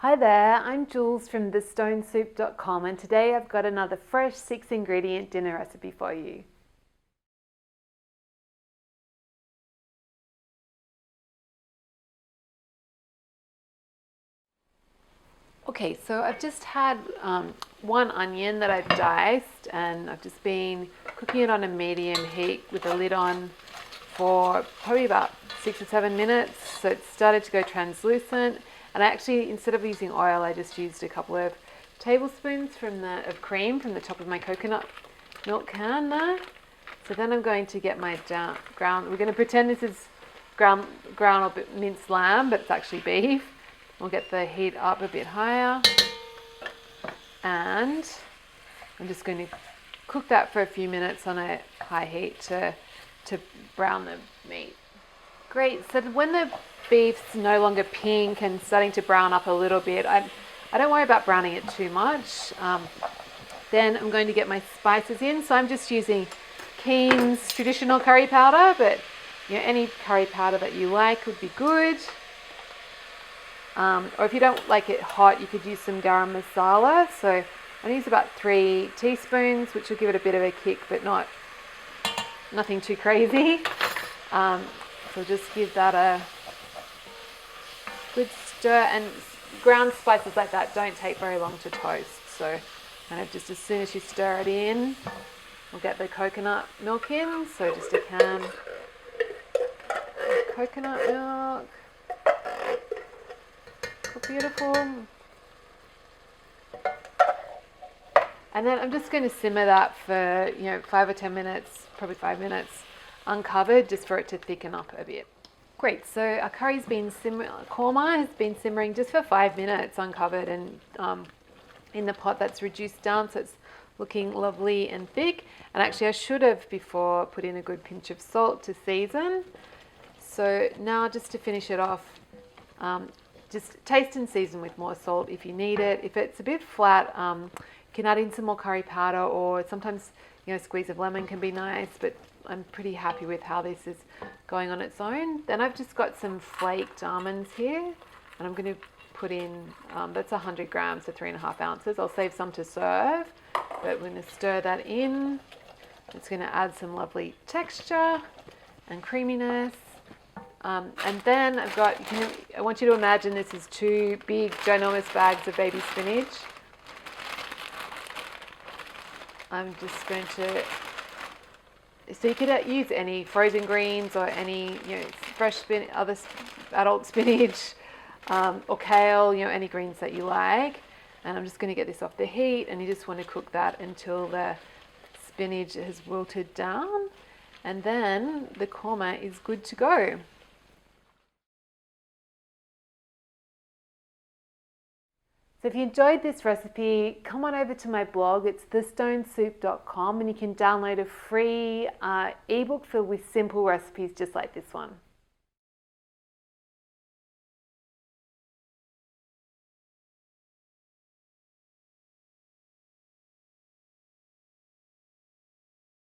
Hi there, I'm Jules from thestonesoup.com and today I've got another fresh 6-ingredient dinner recipe for you. Okay, so I've just had one onion that I've diced and I've just been cooking it on a medium heat with the lid on for probably about 6 or 7 minutes. So it's started to go translucent, and I actually, instead of using oil, I just used a couple of tablespoons of cream from the top of my coconut milk can there. So then I'm going to get my we're going to pretend this is ground or minced lamb, but it's actually beef. We'll get the heat up a bit higher, and I'm just going to cook that for a few minutes on a high heat to brown the meat. Great, so when the beef's no longer pink and starting to brown up a little bit, I don't worry about browning it too much. Then I'm going to get my spices in. So I'm just using Keen's traditional curry powder, but any curry powder that you like would be good. Or if you don't like it hot, you could use some garam masala. So I use about 3 teaspoons, which will give it a bit of a kick, but nothing too crazy. So just give that a good stir, and ground spices like that don't take very long to toast. So kind of just as soon as you stir it in, we'll get the coconut milk in. So just a can of coconut milk. Beautiful. And then I'm just going to simmer that for 5 or 10 minutes, probably 5 minutes, uncovered, just for it to thicken up a bit. Great, so our curry's been korma has been simmering just for 5 minutes uncovered, and in the pot that's reduced down, so it's looking lovely and thick. And actually I should have before put in a good pinch of salt to season. So now just to finish it off, just taste and season with more salt if you need it. If it's a bit flat, you can add in some more curry powder, or sometimes a squeeze of lemon can be nice, but I'm pretty happy with how this is going on its own. Then I've just got some flaked almonds here, and I'm going to put in, that's 100 grams, so 3.5 ounces. I'll save some to serve, but we're going to stir that in. It's going to add some lovely texture and creaminess. And then I want you to imagine this is 2 big, ginormous bags of baby spinach. I'm just going to, so you could use any frozen greens or any fresh other adult spinach, or kale, any greens that you like. And I'm just going to get this off the heat, and you just want to cook that until the spinach has wilted down, and then the korma is good to go. So if you enjoyed this recipe, come on over to my blog. It's thestonesoup.com, and you can download a free ebook filled with simple recipes just like this one.